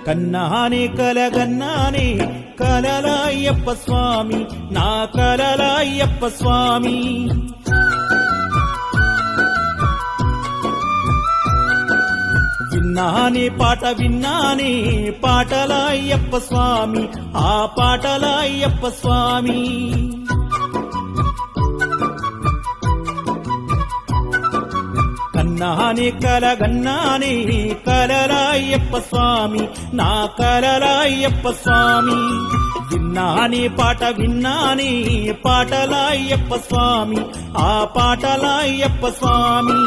కన్నానే కలగన్నానే కలలాయ్యప్ప స్వామి నా కలలాయ్యప్ప స్వామి విన్నానే పాట విన్నానే పాటలాయ్యప్ప స్వామి ఆ పాటలాయ్యప్ప స్వామి కన్నానే కలగన్నానే కలలాయ్యప్ప స్వామి నా కలలాయ్యప్ప స్వామి విన్నానే పాట విన్నానే పాటలాయ్యప్ప స్వామి ఆ పాటలాయ్యప్ప స్వామి